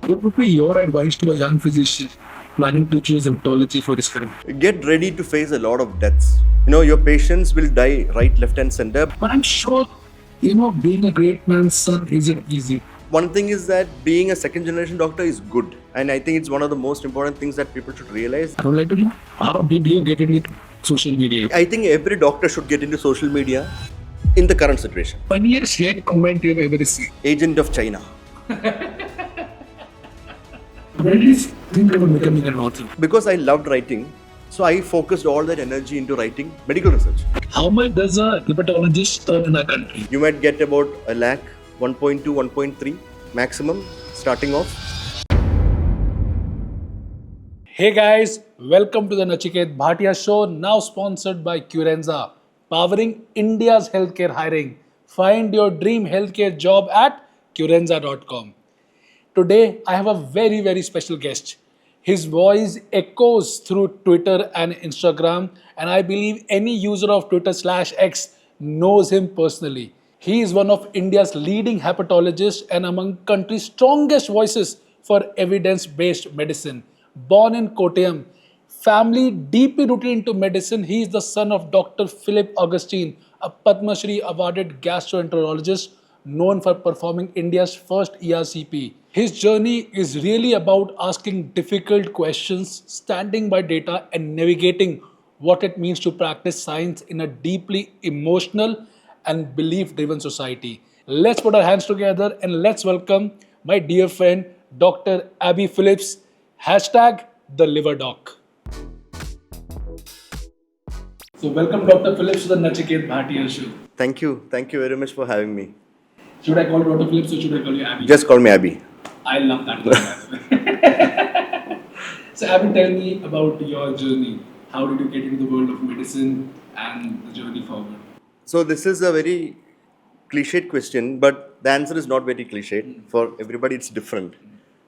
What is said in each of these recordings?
What would be your advice to a young physician planning to choose hepatology for his career? Get ready to face a lot of deaths. Your patients will die right, left, and center. But I'm sure, being a great man's son isn't easy. One thing is that being a second generation doctor is good. And I think it's one of the most important things that people should realize. I would like to know, how did you get into social media? I think every doctor should get into social media in the current situation. Funniest hate comment you've ever received? Agent of China. When did you think about becoming an author? Because I loved writing, so I focused all that energy into writing medical research. How much does a hepatologist earn in our country? You might get about a lakh, 1.2, 1.3 maximum starting off. Hey guys, welcome to the Nachiket Bhatia Show, now sponsored by Curenza, powering India's healthcare hiring. Find your dream healthcare job at curenza.com. Today, I have a very special guest. His voice echoes through Twitter and Instagram, and I believe any user of Twitter/X knows him personally. He is one of India's leading hepatologists and among country's strongest voices for evidence-based medicine. Born in Kottayam, family deeply rooted into medicine, he is the son of Dr. Philip Augustine, a Padma Shri awarded gastroenterologist known for performing India's first ERCP. His journey is really about asking difficult questions, standing by data, and navigating what it means to practice science in a deeply emotional and belief-driven society. Let's put our hands together and let's welcome my dear friend, Dr. Abby Phillips, #TheLiverDoc. So welcome Dr. Phillips to the Nachiket Bhatia Show. Thank you. Thank you very much for having me. Should I call you Dr. Phillips or should I call you Abby? Just call me Abby. I love that word. So Abby, tell me about your journey. How did you get into the world of medicine and the journey forward? So this is a very cliched question, but the answer is not very cliched. For everybody, it's different.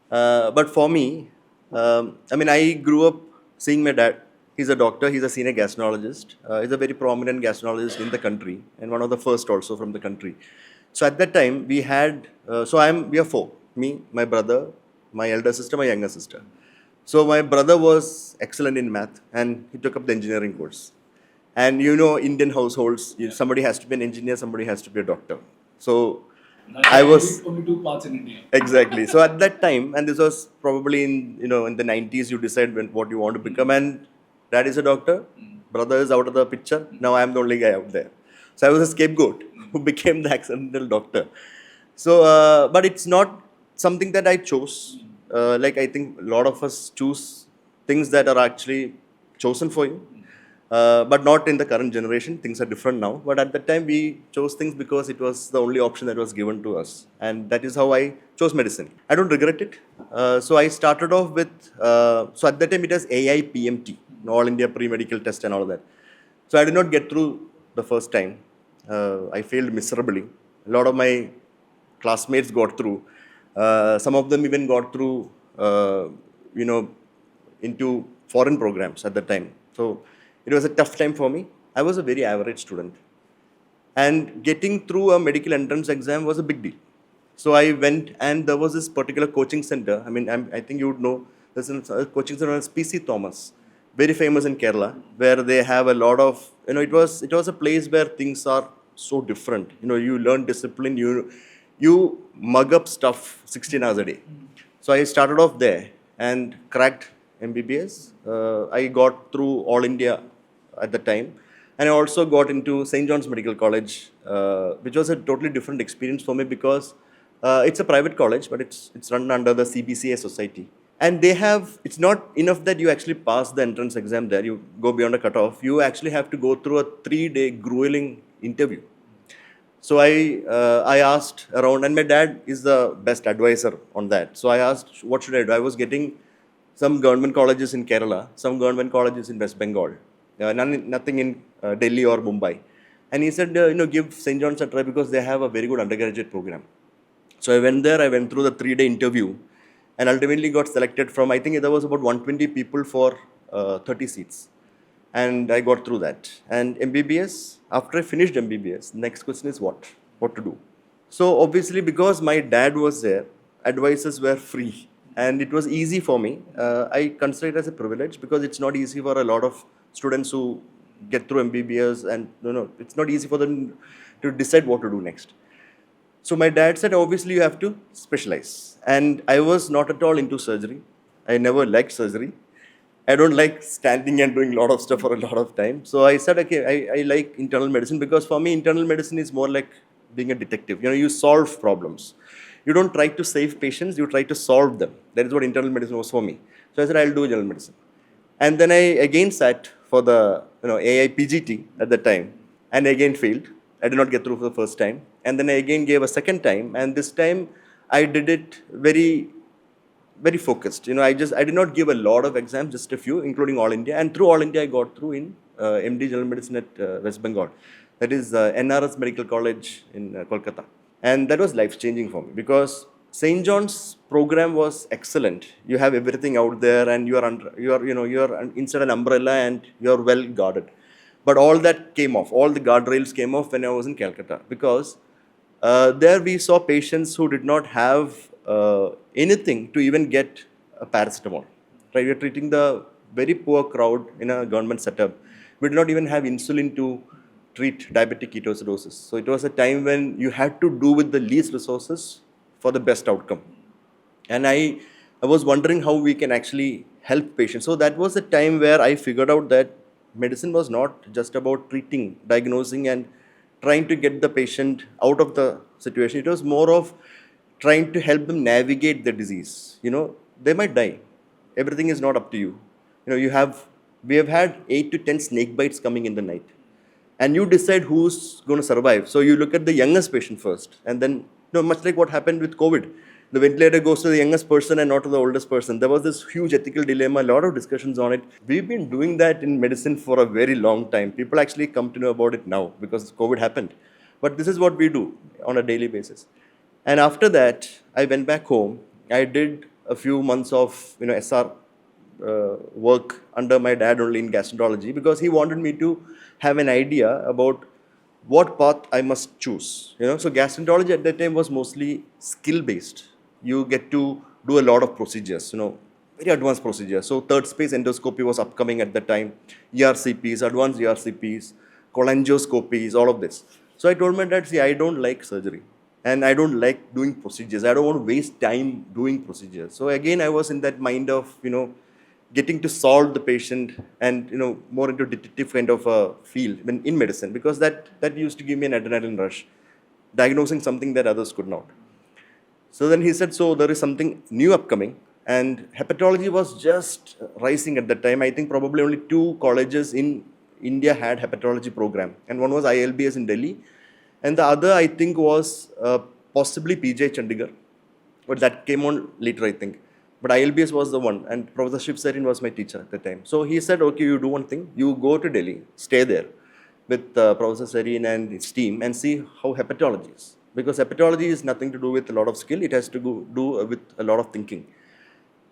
But for me, I grew up seeing my dad. He's a doctor. He's a senior gastroenterologist. He's a very prominent gastroenterologist in the country and one of the first also from the country. So at that time, we had, we are four. Me, my brother, my elder sister, my younger sister. So my brother was excellent in math and he took up the engineering course. And Indian households, somebody has to be an engineer, somebody has to be a doctor. So I was only two parts in India. exactly. So at that time, and this was probably in the 90s, you decide what you want to become. And dad is a doctor, brother is out of the picture. Now I am the only guy out there. So I was a scapegoat who became the accidental doctor. So, but it's not something that I chose. I think a lot of us choose things that are actually chosen for you. But not in the current generation. Things are different now. But at that time, we chose things because it was the only option that was given to us. And that is how I chose medicine. I don't regret it. So I started off with, so at that time it was AIPMT, All India Pre-Medical Test and all that. So I did not get through the first time. I failed miserably. A lot of my classmates got through. Some of them even got through, into foreign programs at that time. So it was a tough time for me. I was a very average student. And getting through a medical entrance exam was a big deal. So I went and there was this particular coaching center. I think you would know, there's a coaching center known as PC Thomas, very famous in Kerala, where they have a lot of, it was a place where things are so different. You learn discipline, you mug up stuff 16 hours a day. So I started off there and cracked MBBS. I got through All India at the time. And I also got into St. John's Medical College, which was a totally different experience for me because it's a private college, but it's run under the CBCA society. And it's not enough that you actually pass the entrance exam there, you go beyond a cutoff. You actually have to go through a 3-day grueling interview. So I asked around, and my dad is the best advisor on that. So I asked, what should I do? I was getting some government colleges in Kerala, some government colleges in West Bengal, nothing in Delhi or Mumbai. And he said, give St. John's a try because they have a very good undergraduate program. So I went there, I went through the 3-day interview and ultimately got selected from, I think there was about 120 people for 30 seats. And I got through that. And MBBS, after I finished MBBS, next question is what? What to do? So obviously because my dad was there, advices were free. and it was easy for me. I consider it as a privilege because it's not easy for a lot of students who get through MBBS, and it's not easy for them to decide what to do next. So my dad said, obviously you have to specialize. And I was not at all into surgery. I never liked surgery. I don't like standing and doing a lot of stuff for a lot of time. So I said, okay, I like internal medicine because for me, internal medicine is more like being a detective. You solve problems. You don't try to save patients, you try to solve them. That is what internal medicine was for me. So I said, I'll do general medicine. And then I again sat for the AIPGT at the time and again failed. I did not get through for the first time. And then I again gave a second time. And this time I did it very, very focused. I did not give a lot of exams, just a few, including All India. And through All India, I got through in MD General Medicine at West Bengal. That is NRS Medical College in Kolkata. And that was life-changing for me because St. John's program was excellent. You have everything out there, and you are inside an umbrella, and you are well guarded. But all that came off. All the guardrails came off when I was in Calcutta because there we saw patients who did not have anything to even get a paracetamol. Right? We are treating the very poor crowd in a government setup. We did not even have insulin to treat diabetic ketoacidosis. So it was a time when you had to do with the least resources for the best outcome. And I was wondering how we can actually help patients. So that was a time where I figured out that medicine was not just about treating, diagnosing, and trying to get the patient out of the situation. It was more of trying to help them navigate the disease. They might die. Everything is not up to you. We have had 8 to 10 snake bites coming in the night. And you decide who's going to survive. So you look at the youngest patient first. And then, much like what happened with COVID, the ventilator goes to the youngest person and not to the oldest person. There was this huge ethical dilemma, a lot of discussions on it. We've been doing that in medicine for a very long time. People actually come to know about it now because COVID happened. But this is what we do on a daily basis. And after that, I went back home. I did a few months of SR work under my dad only in gastroenterology because he wanted me to have an idea about what path I must choose. So gastroenterology at that time was mostly skill-based. You get to do a lot of procedures, very advanced procedures. So third space endoscopy was upcoming at the time, ERCPs, advanced ERCPs, cholangioscopies, all of this. So I told my dad, see, I don't like surgery and I don't like doing procedures. I don't want to waste time doing procedures. So again, I was in that mind of, getting to solve the patient and, more into detective kind of a field in medicine because that used to give me an adrenaline rush, diagnosing something that others could not. So then he said, so there is something new upcoming, and hepatology was just rising at that time. I think probably only 2 colleges in India had hepatology program, and one was ILBS in Delhi, and the other I think was possibly PJ Chandigarh, but that came on later I think. But ILBS was the one, and Professor Shiv Sarin was my teacher at the time. So he said, okay, you do one thing, you go to Delhi, stay there with Professor Sarin and his team and see how hepatology is. Because hepatology is nothing to do with a lot of skill, it has to do with a lot of thinking.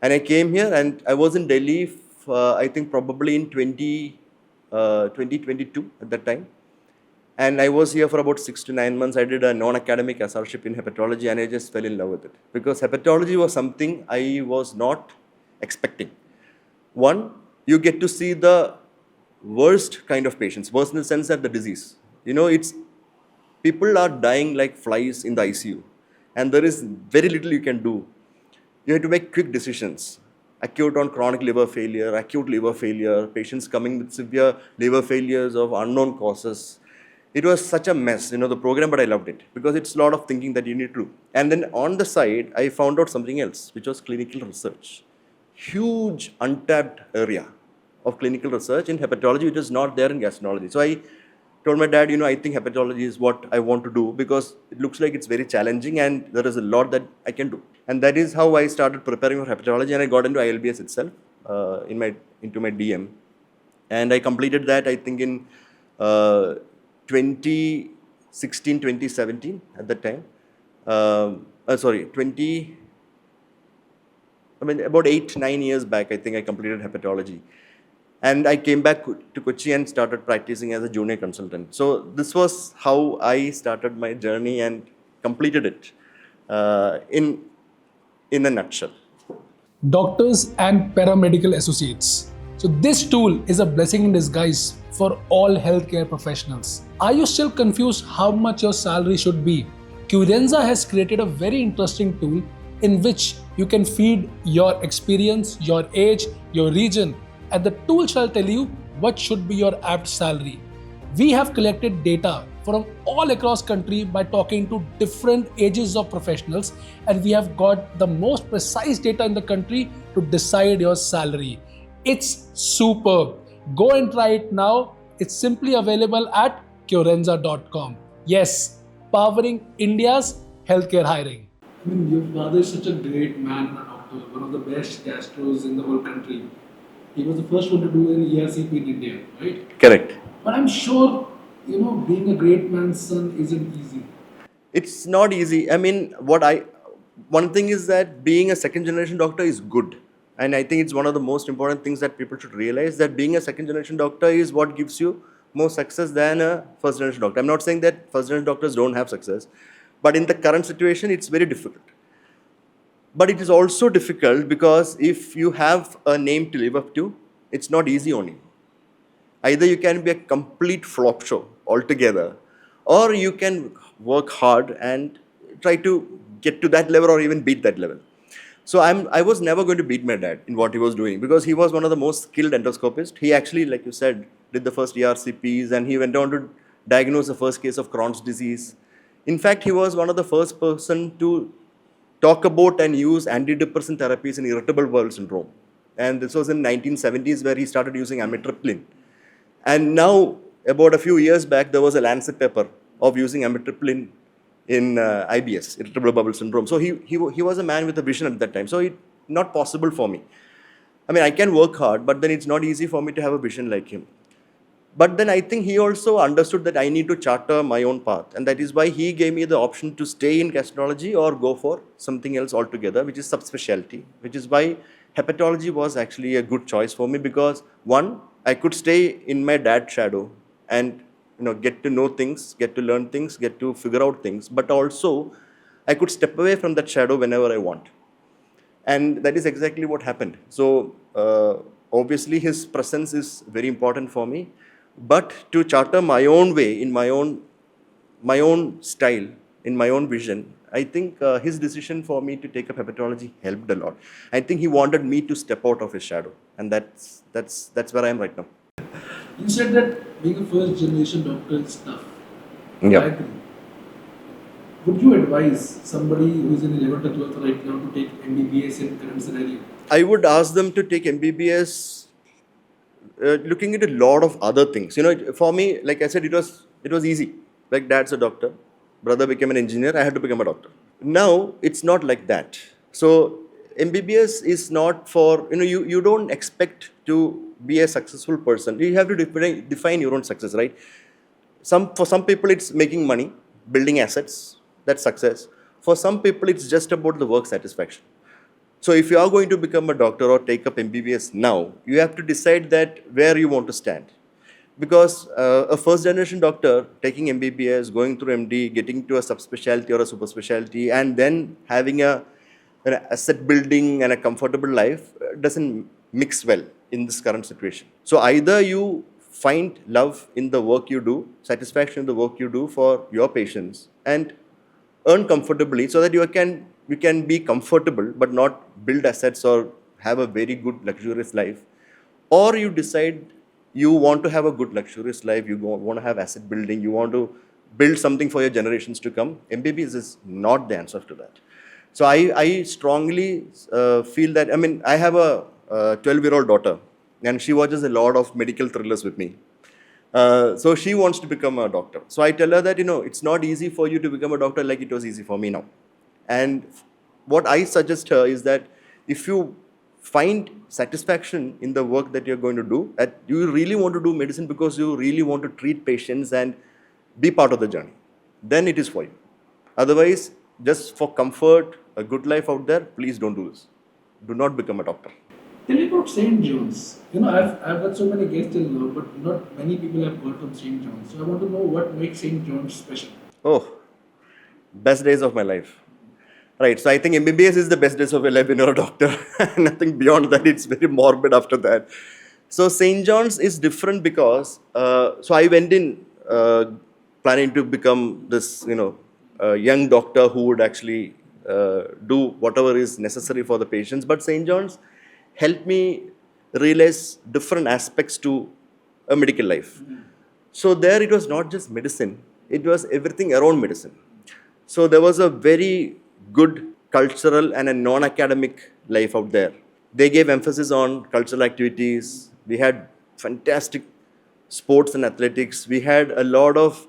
And I came here and I was in Delhi, I think probably in 2022 at that time. And I was here for about 6 to 9 months. I did a non-academic SRship in hepatology and I just fell in love with it. Because hepatology was something I was not expecting. One, you get to see the worst kind of patients, worst in the sense that the disease. People are dying like flies in the ICU. And there is very little you can do. You have to make quick decisions. Acute on chronic liver failure, acute liver failure, patients coming with severe liver failures of unknown causes. It was such a mess, the program, but I loved it because it's a lot of thinking that you need to do. And then on the side, I found out something else, which was clinical research. Huge untapped area of clinical research in hepatology, which is not there in gastroenterology. So I told my dad, I think hepatology is what I want to do because it looks like it's very challenging and there is a lot that I can do. And that is how I started preparing for hepatology, and I got into ILBS itself, into my DM. And I completed that, I think, in 2016, 2017 at that time. About 8, 9 years back, I think I completed hepatology. And I came back to Kochi and started practicing as a junior consultant. So this was how I started my journey and completed it in a nutshell. doctors and paramedical associates. So this tool is a blessing in disguise for all healthcare professionals. Are you still confused how much your salary should be? Curenza has created a very interesting tool in which you can feed your experience, your age, your region, and the tool shall tell you what should be your apt salary. We have collected data from all across country by talking to different ages of professionals, and we have got the most precise data in the country to decide your salary. It's superb. Go and try it now. It's simply available at curenza.com. Yes, powering India's healthcare hiring. I mean, your father is such a great man and a doctor, one of the best gastros in the whole country. He was the first one to do an ERCP in India, right? Correct. But I'm sure, being a great man's son isn't easy. It's not easy. I mean, one thing is that being a second generation doctor is good. And I think it's one of the most important things that people should realize, that being a second generation doctor is what gives you more success than a first generation doctor. I'm not saying that first generation doctors don't have success, but in the current situation, it's very difficult. But it is also difficult because if you have a name to live up to, it's not easy on you. Either you can be a complete flop show altogether, or you can work hard and try to get to that level or even beat that level. So I was never going to beat my dad in what he was doing, because he was one of the most skilled endoscopists. He actually, like you said, did the first ERCPs, and he went on to diagnose the first case of Crohn's disease. In fact, he was one of the first person to talk about and use antidepressant therapies in irritable bowel syndrome. And this was in 1970s where he started using amitriptyline. And now, about a few years back, there was a Lancet paper of using amitriptyline in IBS, irritable bowel syndrome. So he was a man with a vision at that time. So it's not possible for me. I mean, I can work hard, but then it's not easy for me to have a vision like him. But then I think he also understood that I need to charter my own path. And that is why he gave me the option to stay in gastroenterology or go for something else altogether, which is subspecialty, which is why hepatology was actually a good choice for me, because one, I could stay in my dad's shadow and get to know things, get to learn things, get to figure out things, but also I could step away from that shadow whenever I want. And that is exactly what happened. So obviously his presence is very important for me, but to charter my own way, in my own style, in my own vision, I think his decision for me to take up hepatology helped a lot. I think he wanted me to step out of his shadow, and that's where I am right now. You said that being a first generation doctor is tough. Yeah. I agree. Would you advise somebody who is in 11th or 12th right now to take MBBS in current scenario? I would ask them to take MBBS looking at a lot of other things. For me, like I said, it was easy. Like, dad's a doctor, brother became an engineer, I had to become a doctor. Now, it's not like that. So, MBBS is not for, you don't expect to be a successful person. You have to define your own success, right? For some people, it's making money, building assets, that's success. For some people, it's just about the work satisfaction. So if you are going to become a doctor or take up MBBS now, you have to decide that where you want to stand. Because a first generation doctor taking MBBS, going through MD, getting to a subspecialty or a super specialty, and then having an asset building and a comfortable life doesn't mix well in this current situation. So either you find love in the work you do, satisfaction in the work you do for your patients, and earn comfortably so that you can be comfortable but not build assets or have a very good luxurious life. Or you decide you want to have a good luxurious life, you want to have asset building, you want to build something for your generations to come. MBBS is not the answer to that. So I strongly feel that, I have a 12-year-old daughter, and she watches a lot of medical thrillers with me. So she wants to become a doctor. So I tell her that, it's not easy for you to become a doctor like it was easy for me now. And what I suggest her is that if you find satisfaction in the work that you're going to do, that you really want to do medicine because you really want to treat patients and be part of the journey, then it is for you. Otherwise, just for comfort, a good life out there, please don't do this. Do not become a doctor. Tell me about St. John's. I've got so many guests till now, but not many people have heard from St. John's. So I want to know what makes St. John's special. Oh, best days of my life. Right. So I think MBBS is the best days of your life when you're a doctor. Nothing beyond that. It's very morbid after that. So St. John's is different because so I went in planning to become this young doctor who would actually do whatever is necessary for the patients. But St. John's helped me realize different aspects to a medical life. So there it was not just medicine, it was everything around medicine. So there was a very good cultural and a non-academic life out there. They gave emphasis on cultural activities. We had fantastic sports and athletics. We had a lot of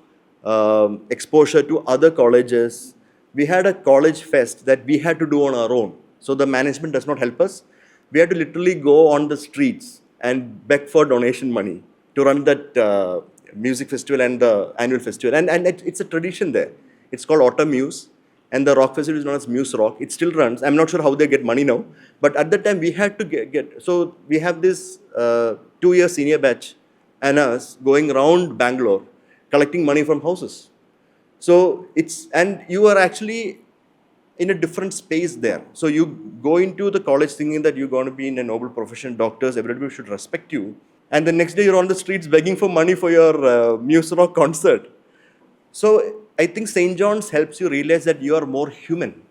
exposure to other colleges. We had a college fest that we had to do on our own. So the management does not help us. We had to literally go on the streets and beg for donation money to run that music festival and the annual festival. And it's a tradition there. It's called Autumn Muse. And the rock festival is known as Muse Rock. It still runs. I'm not sure how they get money now. But at that time, we had to get so we have this 2-year senior batch and us going around Bangalore collecting money from houses. So and you are actually in a different space there. So you go into the college thinking that you're going to be in a noble profession, doctors, everybody should respect you. And the next day you're on the streets begging for money for your Muse Rock concert. So I think St. John's helps you realize that you are more human.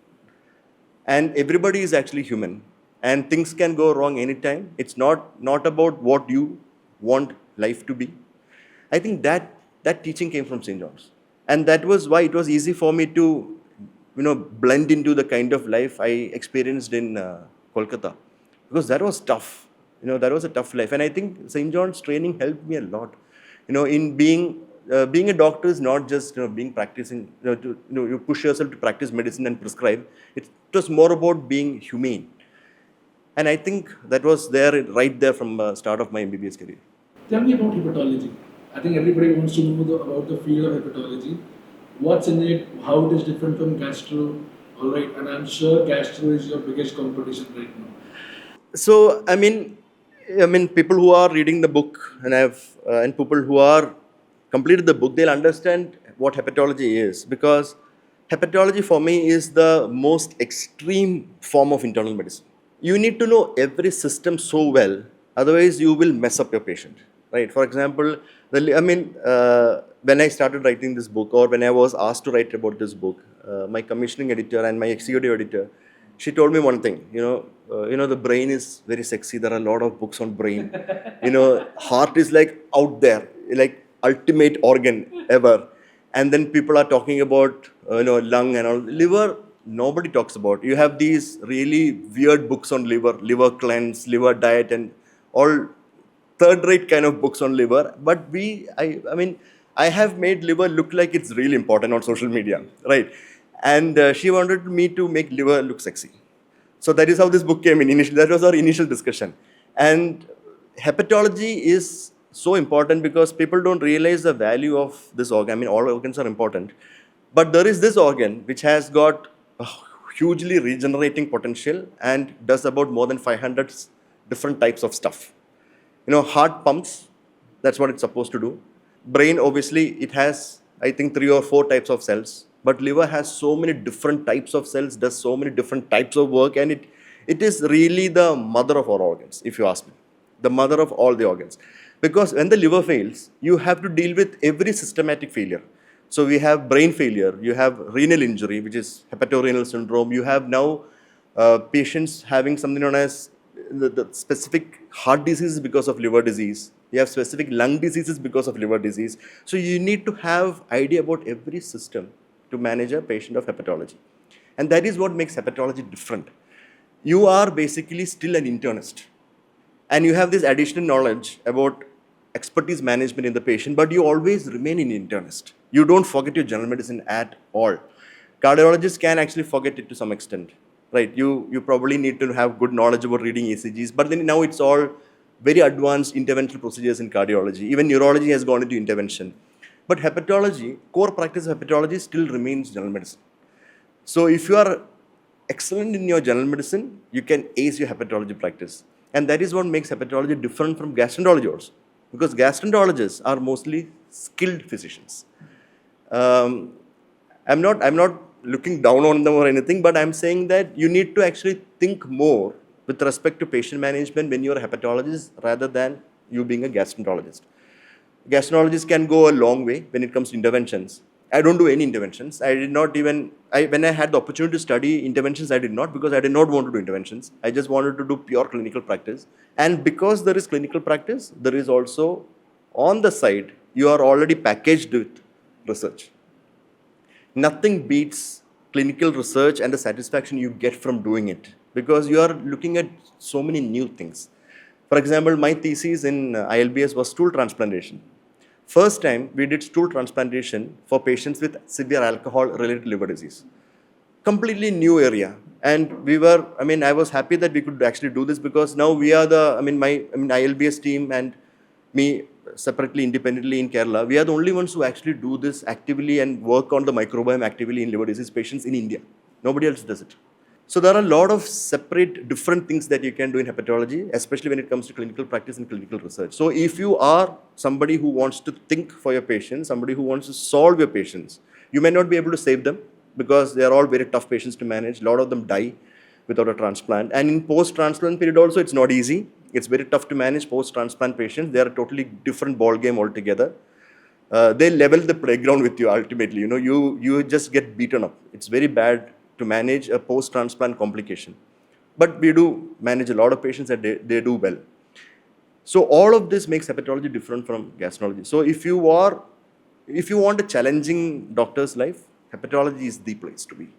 And everybody is actually human. And things can go wrong anytime. It's not about what you want life to be. I think that teaching came from St. John's. And that was why it was easy for me to blend into the kind of life I experienced in Kolkata. Because that was tough. That was a tough life. And I think St. John's training helped me a lot. In being a doctor is not just being practicing. You push yourself to practice medicine and prescribe. It was more about being humane. And I think that was there right there from the start of my MBBS career. Tell me about hepatology. I think everybody wants to know about the field of hepatology. What's in it? How it is different from gastro? All right, and I'm sure gastro is your biggest competition right now. So I mean, people who are reading the book and people who are completed the book, they'll understand what hepatology is, because hepatology for me is the most extreme form of internal medicine. You need to know every system so well, otherwise you will mess up your patient, right? For example, when I started writing this book, or when I was asked to write about this book, my commissioning editor and my executive editor, she told me one thing, the brain is very sexy. There are a lot of books on brain. Heart is like out there, like ultimate organ ever. And then people are talking about, lung and all. Liver, nobody talks about. You have these really weird books on liver cleanse, liver diet, and all third-rate kind of books on liver. But I have made liver look like it's really important on social media, right? And she wanted me to make liver look sexy. So that is how this book came in initially. That was our initial discussion. And hepatology is so important because people don't realize the value of this organ. All organs are important. But there is this organ which has got a hugely regenerating potential and does about more than 500 different types of stuff. Heart pumps, that's what it's supposed to do. Brain, obviously, it has, I think, 3 or 4 types of cells. But liver has so many different types of cells, does so many different types of work, and it is really the mother of all organs, if you ask me. The mother of all the organs. Because when the liver fails, you have to deal with every systematic failure. So we have brain failure, you have renal injury, which is hepatorenal syndrome. You have now patients having something known as the specific heart diseases because of liver disease. You have specific lung diseases because of liver disease. So you need to have idea about every system to manage a patient of hepatology. And that is what makes hepatology different. You are basically still an internist. And you have this additional knowledge about expertise management in the patient, but you always remain an internist. You don't forget your general medicine at all. Cardiologists can actually forget it to some extent, right? You probably need to have good knowledge about reading ECGs, but then now it's all very advanced interventional procedures in cardiology. Even neurology has gone into intervention. But hepatology, core practice of hepatology still remains general medicine. So if you are excellent in your general medicine, you can ace your hepatology practice. And that is what makes hepatology different from gastroenterology also. Because gastroenterologists are mostly skilled physicians. I'm not looking down on them or anything, but I'm saying that you need to actually think more with respect to patient management when you're a hepatologist rather than you being a gastroenterologist. Gastroenterologists can go a long way when it comes to interventions. I don't do any interventions. I did not even, when I had the opportunity to study interventions, I did not, because I did not want to do interventions. I just wanted to do pure clinical practice. And because there is clinical practice, there is also, on the side, you are already packaged with research. Nothing beats clinical research and the satisfaction you get from doing it, because you are looking at so many new things. For example, my thesis in ILBS was stool transplantation. First time we did stool transplantation for patients with severe alcohol-related liver disease. Completely new area. And we were, I was happy that we could actually do this, because now we are the, my ILBS team and me separately, independently in Kerala, we are the only ones who actually do this actively and work on the microbiome actively in liver disease patients in India. Nobody else does it. So there are a lot of separate, different things that you can do in hepatology, especially when it comes to clinical practice and clinical research. So if you are somebody who wants to think for your patients, somebody who wants to solve your patients, you may not be able to save them, because they are all very tough patients to manage. A lot of them die without a transplant. And in post-transplant period also, it's not easy. It's very tough to manage post-transplant patients. They are a totally different ball game altogether. They level the playground with you ultimately. You just get beaten up. It's very bad to manage a post-transplant complication. But we do manage a lot of patients and they do well. So all of this makes hepatology different from gastroenterology. So if you want a challenging doctor's life, hepatology is the place to be.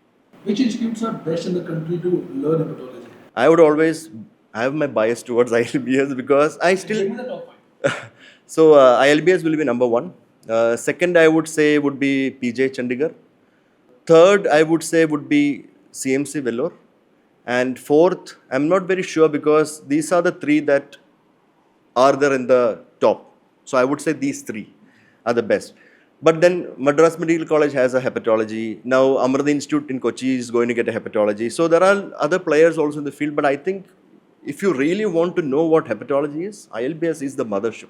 Which institutes are best in the country to learn hepatology? I would always have my bias towards ILBS, because I still... Give me the top 5. So ILBS will be number 1. Second, I would say would be PJ Chandigarh. Third, I would say would be CMC Vellore. And fourth, I'm not very sure, because these are the 3 that are there in the top. So I would say these 3 are the best. But then Madras Medical College has a hepatology. Now Amrita Institute in Kochi is going to get a hepatology. So there are other players also in the field. But I think if you really want to know what hepatology is, ILBS is the mothership.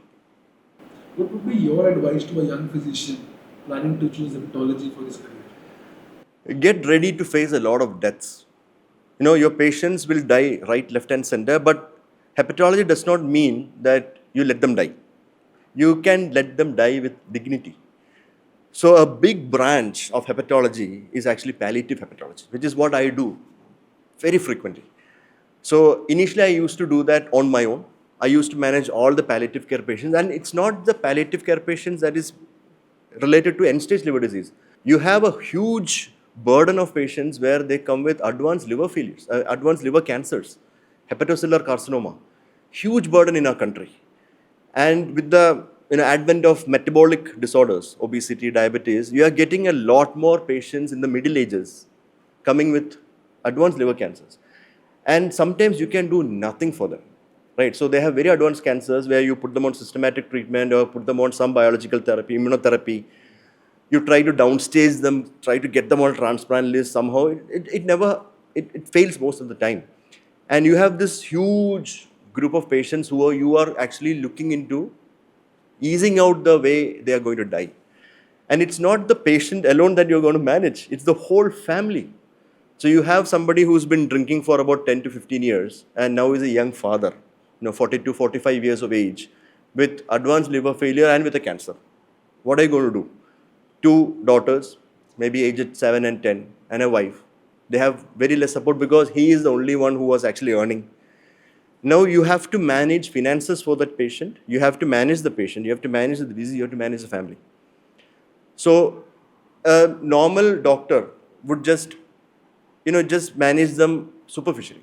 What would be your advice to a young physician planning to choose hepatology for his career? Get ready to face a lot of deaths. Your patients will die right, left and center, but hepatology does not mean that you let them die. You can let them die with dignity. So a big branch of hepatology is actually palliative hepatology, which is what I do very frequently. So initially I used to do that on my own. I used to manage all the palliative care patients, and it's not the palliative care patients that is related to end-stage liver disease. You have a huge burden of patients where they come with advanced liver failures, advanced liver cancers, hepatocellular carcinoma, huge burden in our country. And with the advent of metabolic disorders, obesity, diabetes, you are getting a lot more patients in the middle ages coming with advanced liver cancers. And sometimes you can do nothing for them, right? So they have very advanced cancers where you put them on systematic treatment or put them on some biological therapy, immunotherapy. You try to downstage them, try to get them on a transplant list somehow. It fails most of the time. And you have this huge group of patients who you are actually looking into easing out the way they are going to die. And it's not the patient alone that you're going to manage. It's the whole family. So you have somebody who's been drinking for about 10 to 15 years and now is a young father, 42, 45 years of age with advanced liver failure and with a cancer. What are you going to do? 2 daughters, maybe aged 7 and 10, and a wife. They have very less support because he is the only one who was actually earning. Now you have to manage finances for that patient. You have to manage the patient. You have to manage the disease. You have to manage the family. So a normal doctor would just manage them superficially.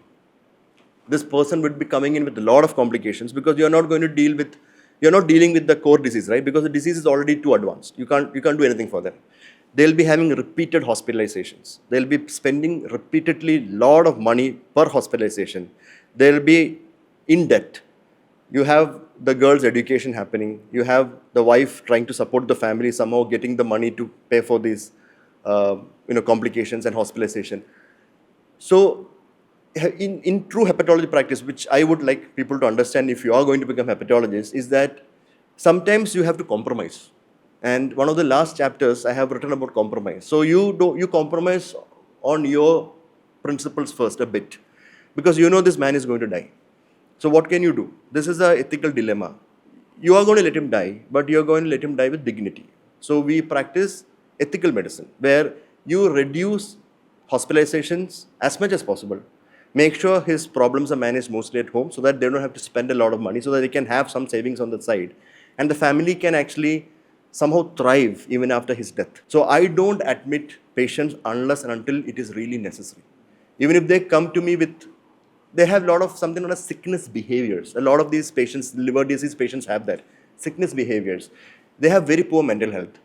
This person would be coming in with a lot of complications because you're not dealing with the core disease, right? Because the disease is already too advanced. You can't do anything for them. They'll be having repeated hospitalizations. They'll be spending repeatedly lot of money per hospitalization. They'll be in debt. You have the girl's education happening. You have the wife trying to support the family, somehow getting the money to pay for these complications and hospitalization. So in true hepatology practice, which I would like people to understand if you are going to become hepatologists, is that sometimes you have to compromise. And one of the last chapters I have written about compromise. So you compromise on your principles first a bit, because you know this man is going to die. So what can you do? This is an ethical dilemma. You are going to let him die, but you are going to let him die with dignity. So we practice ethical medicine, where you reduce hospitalizations as much as possible. Make sure his problems are managed mostly at home, so that they don't have to spend a lot of money, so that they can have some savings on the side. And the family can actually somehow thrive even after his death. So I don't admit patients unless and until it is really necessary. Even if they come to me with, they have a lot of something known as sickness behaviors. A lot of these patients, liver disease patients, have that sickness behaviors. They have very poor mental health.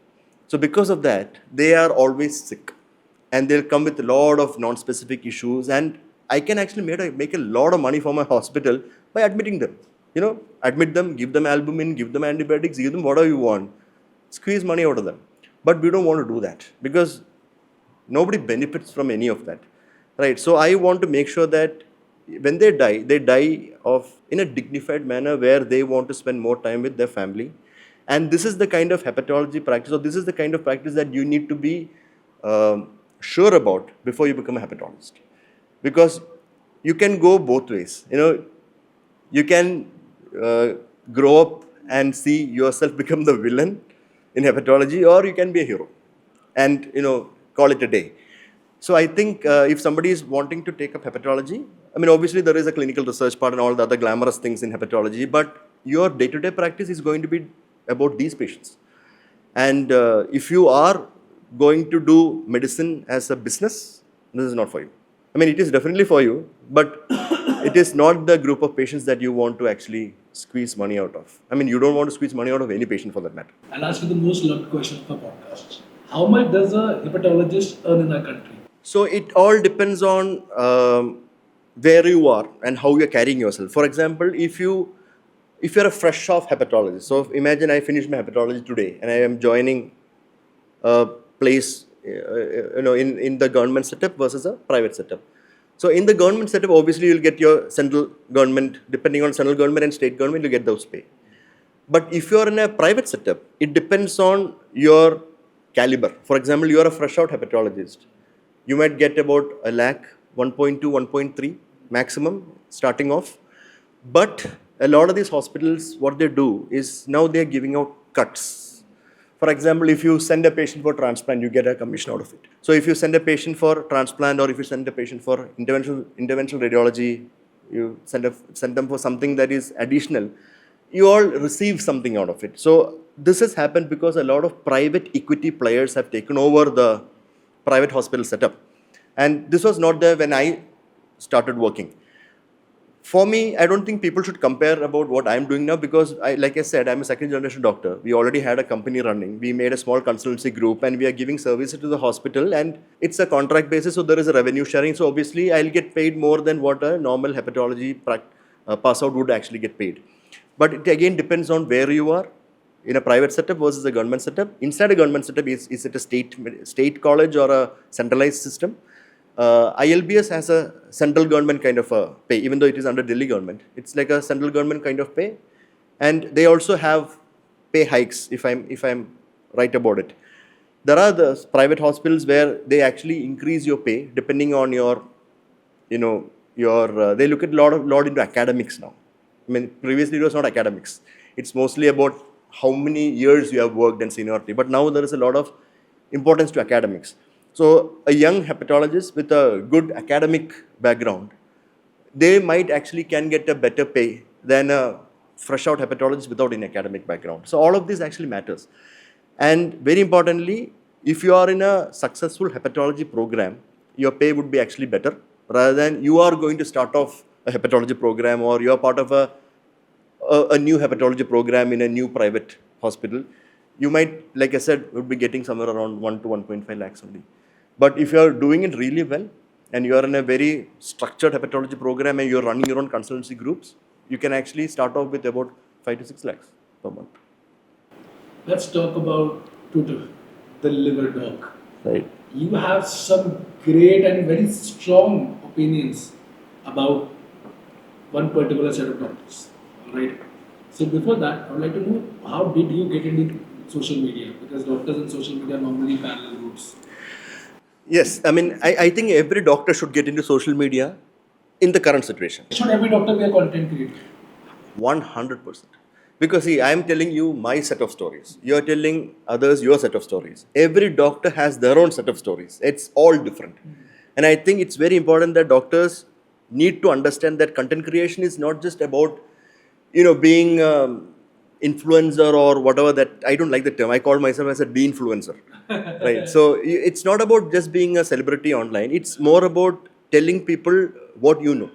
So because of that, they are always sick, and they'll come with a lot of non-specific issues. And I can actually make a lot of money for my hospital by admitting them. Admit them, give them albumin, give them antibiotics, give them whatever you want. Squeeze money out of them. But we don't want to do that, because nobody benefits from any of that, right? So I want to make sure that when they die in a dignified manner, where they want to spend more time with their family. And this is the kind of hepatology practice, or this is the kind of practice that you need to be sure about before you become a hepatologist. Because you can go both ways. You can grow up and see yourself become the villain in hepatology, or you can be a hero and call it a day. So I think if somebody is wanting to take up hepatology, obviously there is a clinical research part and all the other glamorous things in hepatology, but your day-to-day practice is going to be about these patients. And if you are going to do medicine as a business, this is not for you. It is definitely for you, but it is not the group of patients that you want to actually squeeze money out of. You don't want to squeeze money out of any patient for that matter. I'll ask you the most loved question of our podcast. How much does a hepatologist earn in our country? So it all depends on where you are and how you're carrying yourself. For example, if you're a fresh off hepatologist, so imagine I finished my hepatology today and I am joining a place in the government setup versus a private setup. So in the government setup, obviously you'll get your central government, depending on central government and state government, you get those pay. But if you're in a private setup, it depends on your caliber. For example, you are a fresh out hepatologist. You might get about 1 lakh, 1.2, 1.3 maximum starting off. But a lot of these hospitals, what they do is now they're giving out cuts. For example, if you send a patient for transplant, you get a commission out of it. So if you send a patient for transplant, or if you send a patient for interventional radiology, you send them for something that is additional, you all receive something out of it. So this has happened because a lot of private equity players have taken over the private hospital setup. And this was not there when I started working. For me, I don't think people should compare about what I'm doing now, because like I said, I'm a second generation doctor. We already had a company running. We made a small consultancy group and we are giving services to the hospital, and it's a contract basis, so there is a revenue sharing. So obviously I'll get paid more than what a normal hepatology pass out would actually get paid. But it again depends on where you are in a private setup versus a government setup. Inside a government setup, is it a state college or a centralized system? ILBS has a central government kind of a pay, even though it is under Delhi government. It's like a central government kind of pay, and they also have pay hikes. If I'm right about it, there are the private hospitals where they actually increase your pay depending on your, they look at lot into academics now. Previously it was not academics. It's mostly about how many years you have worked and seniority. But now there is a lot of importance to academics. So a young hepatologist with a good academic background, they might actually can get a better pay than a fresh out hepatologist without any academic background. So all of this actually matters. And very importantly, if you are in a successful hepatology program, your pay would be actually better, rather than you are going to start off a hepatology program, or you are part of a new hepatology program in a new private hospital. You might, like I said, would be getting somewhere around 1 to 1.5 lakhs only. But if you are doing it really well, and you are in a very structured hepatology program, and you are running your own consultancy groups, you can actually start off with about 5 to 6 lakhs per month. Let's talk about Tutor, the liver doc. Right. You have some great and very strong opinions about one particular set of doctors. Right. So before that, I would like to know, how did you get into social media? Because doctors and social media are normally parallel routes. Yes, I mean, I think every doctor should get into social media in the current situation. Should every doctor be a content creator? 100%. Because see, I am telling you my set of stories. You are telling others your set of stories. Every doctor has their own set of stories. It's all different. And I think it's very important that doctors need to understand that content creation is not just about, being influencer or whatever that, I don't like the term. I call myself as a de-influencer. Right. So it's not about just being a celebrity online. It's more about telling people what you know.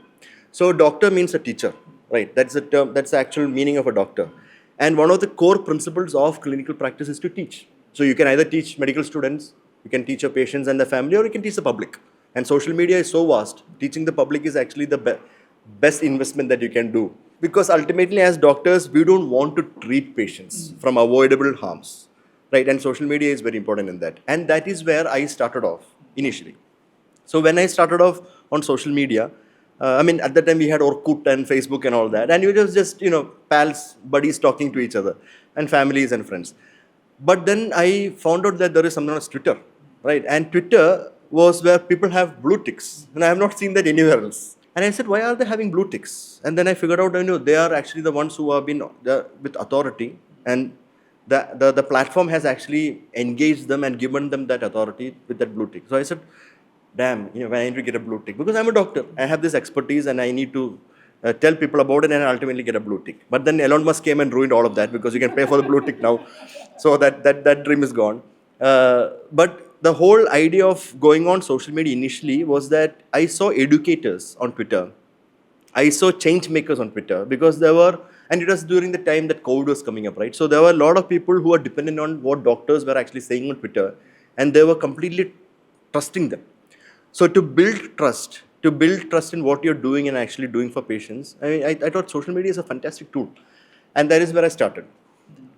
So doctor means a teacher, right? That's the term, that's the actual meaning of a doctor. And one of the core principles of clinical practice is to teach. So you can either teach medical students, you can teach your patients and the family, or you can teach the public. And social media is so vast. Teaching the public is actually the best investment that you can do. Because ultimately as doctors, we don't want to treat patients from avoidable harms, right? And social media is very important in that. And that is where I started off initially. So when I started off on social media, at the time we had Orkut and Facebook and all that, and it was just, pals, buddies talking to each other, and families and friends. But then I found out that there is something known as Twitter, right? And Twitter was where people have blue ticks, and I have not seen that anywhere else. And I said, why are they having blue ticks? And then I figured out, they are actually the ones who have been with authority, and the platform has actually engaged them and given them that authority with that blue tick. So I said, damn, I need to get a blue tick because I'm a doctor. I have this expertise and I need to tell people about it and ultimately get a blue tick. But then Elon Musk came and ruined all of that because you can pay for the blue tick now. So that dream is gone. But the whole idea of going on social media initially was that I saw educators on Twitter. I saw change makers on Twitter because there were, and it was during the time that COVID was coming up, right? So there were a lot of people who were dependent on what doctors were actually saying on Twitter, and they were completely trusting them. So to build trust in what you're doing and actually doing for patients, I thought social media is a fantastic tool. And that is where I started.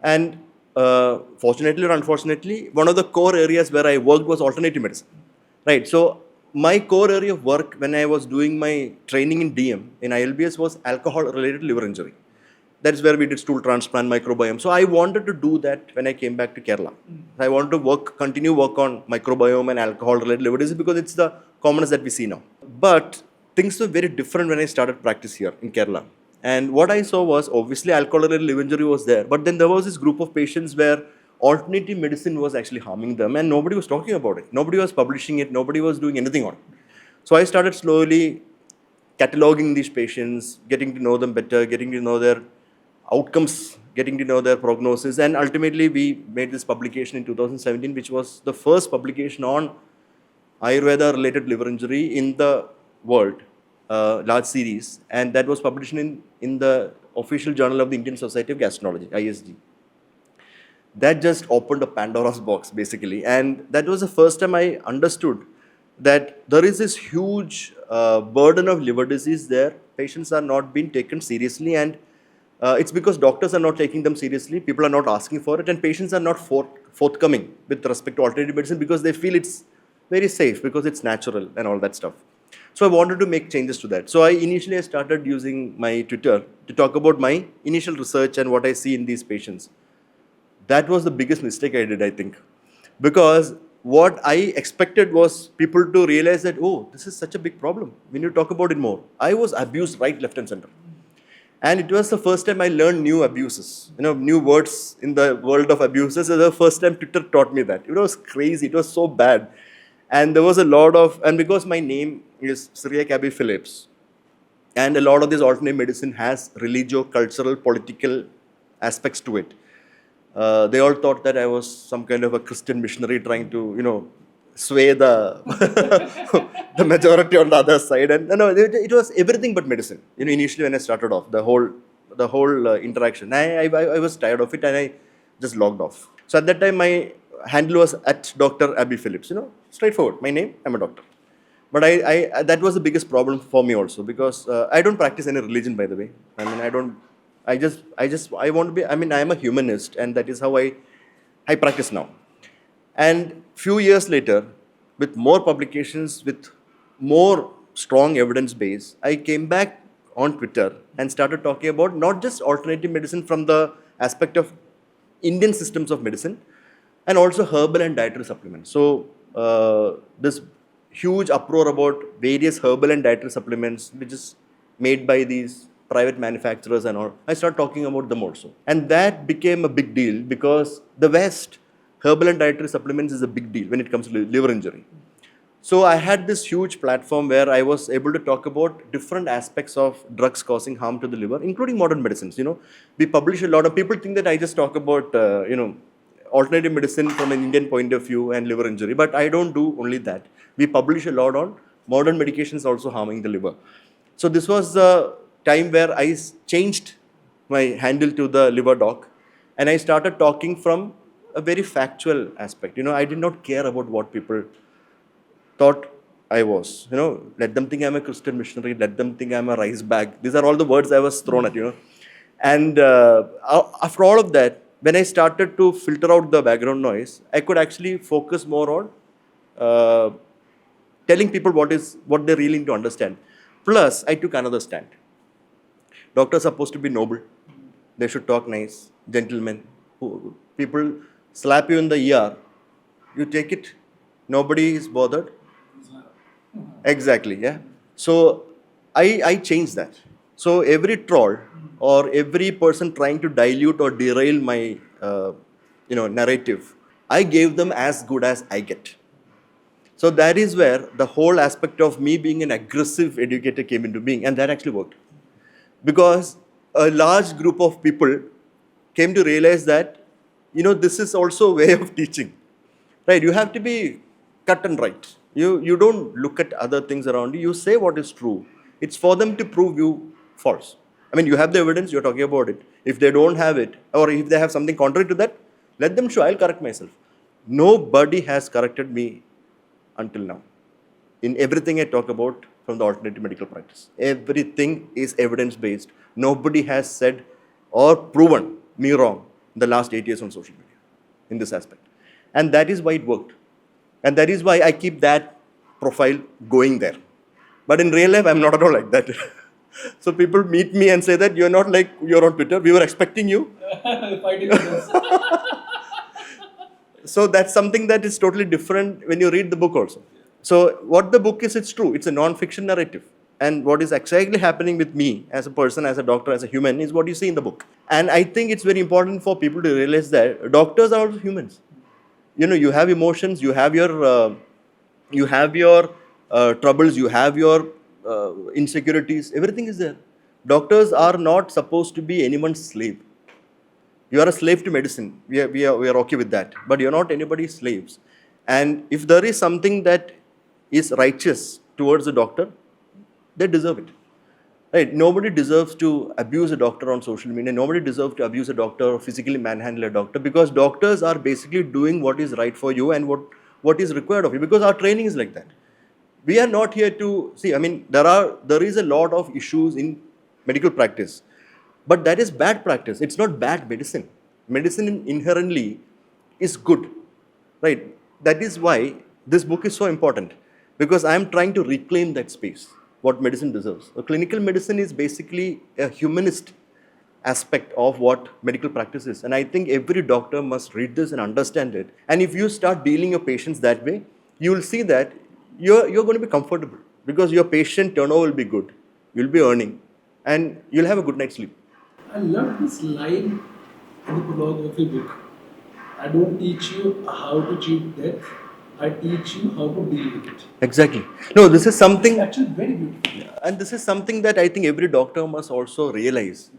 And fortunately or unfortunately, one of the core areas where I worked was alternative medicine. Right. So my core area of work when I was doing my training in DM in ILBS was alcohol-related liver injury. That's where we did stool transplant, microbiome. So I wanted to do that when I came back to Kerala. I wanted to continue work on microbiome and alcohol-related liver disease because it's the commonest that we see now. But things were very different when I started practice here in Kerala. And what I saw was obviously alcohol-related liver injury was there, but then there was this group of patients where alternative medicine was actually harming them and nobody was talking about it. Nobody was publishing it. Nobody was doing anything on it. So I started slowly cataloging these patients, getting to know them better, getting to know their outcomes, getting to know their prognosis, and ultimately we made this publication in 2017, which was the first publication on Ayurveda-related liver injury in the world, large series, and that was published in the official journal of the Indian Society of Gastroenterology, ISG. That just opened a Pandora's box, basically, and that was the first time I understood that there is this huge burden of liver disease there. Patients are not being taken seriously, and it's because doctors are not taking them seriously, people are not asking for it, and patients are not forthcoming with respect to alternative medicine because they feel it's very safe, because it's natural and all that stuff. So I wanted to make changes to that. So I started using my Twitter to talk about my initial research and what I see in these patients. That was the biggest mistake I did, I think. Because what I expected was people to realize that, oh, this is such a big problem. We need to talk about it more. I was abused right, left and center. And it was the first time I learned new abuses, new words in the world of abuses. It was the first time Twitter taught me that. It was crazy. It was so bad. And there was a lot of, and because my name is Cyriac Abby Phillips, and a lot of this alternative medicine has religio-cultural, political aspects to it. They all thought that I was some kind of a Christian missionary trying to, sway the the majority on the other side. And no, it was everything but medicine. Initially when I started off, the whole interaction, I was tired of it and I just logged off. So at that time, my handle was at Dr. Abby Phillips. Straightforward. My name, I'm a doctor. But I that was the biggest problem for me also because I don't practice any religion, by the way. I want to be, I am a humanist, and that is how I practice now. And few years later, with more publications, with more strong evidence base, I came back on Twitter and started talking about not just alternative medicine from the aspect of Indian systems of medicine, and also herbal and dietary supplements. So this huge uproar about various herbal and dietary supplements, which is made by these private manufacturers and all, I started talking about them also. And that became a big deal because the West, herbal and dietary supplements is a big deal when it comes to liver injury. So I had this huge platform where I was able to talk about different aspects of drugs causing harm to the liver, including modern medicines. We publish a lot of people think that I just talk about, alternative medicine from an Indian point of view and liver injury, but I don't do only that. We publish a lot on modern medications also harming the liver. So this was the time where I changed my handle to the liver doc, and I started talking from a very factual aspect. I did not care about what people thought I was. Let them think I'm a Christian missionary, let them think I'm a rice bag. These are all the words I was thrown at, And after all of that, when I started to filter out the background noise, I could actually focus more on telling people what they really need to understand. Plus, I took another stand. Doctors are supposed to be noble. They should talk nice, gentlemen. People slap you in the ear, you take it, nobody is bothered. Exactly, yeah. So I changed that. So every troll or every person trying to dilute or derail my narrative, I gave them as good as I get. So that is where the whole aspect of me being an aggressive educator came into being, and that actually worked. Because a large group of people came to realize that, this is also a way of teaching, right? You have to be cut and right. You don't look at other things around you. You say what is true. It's for them to prove you false. I mean, you have the evidence, you're talking about it. If they don't have it, or if they have something contrary to that, let them show, I'll correct myself. Nobody has corrected me until now. In everything I talk about from the alternative medical practice, everything is evidence-based. Nobody has said or proven me wrong in the last 8 years on social media in this aspect. And that is why it worked. And that is why I keep that profile going there. But in real life, I'm not at all like that. So people meet me and say that you're not like you're on Twitter. We were expecting you. Fighting with us. So that's something that is totally different when you read the book also. So what the book is, it's true. It's a non-fiction narrative. And what is exactly happening with me as a person, as a doctor, as a human is what you see in the book. And I think it's very important for people to realize that doctors are also humans. You have emotions, you have your troubles, you have your insecurities, everything is there. Doctors are not supposed to be anyone's slave. You are a slave to medicine. We are okay with that. But you're not anybody's slaves. And if there is something that is righteous towards a doctor, they deserve it. Right? Nobody deserves to abuse a doctor on social media. Nobody deserves to abuse a doctor or physically manhandle a doctor, because doctors are basically doing what is right for you and what is required of you, because our training is like that. We are not here to see, there is a lot of issues in medical practice, but that is bad practice. It's not bad medicine. Medicine inherently is good, right? That is why this book is so important, because I am trying to reclaim that space, what medicine deserves. So clinical medicine is basically a humanist aspect of what medical practice is. And I think every doctor must read this and understand it. And if you start dealing your patients that way, you will see that you're going to be comfortable, because your patient turnover will be good. You'll be earning and you'll have a good night's sleep. I love this line in the prologue of your book. I don't teach you how to cheat death. I teach you how to deal with it. Exactly. No, this is something... It's actually very beautiful. And this is something that I think every doctor must also realize.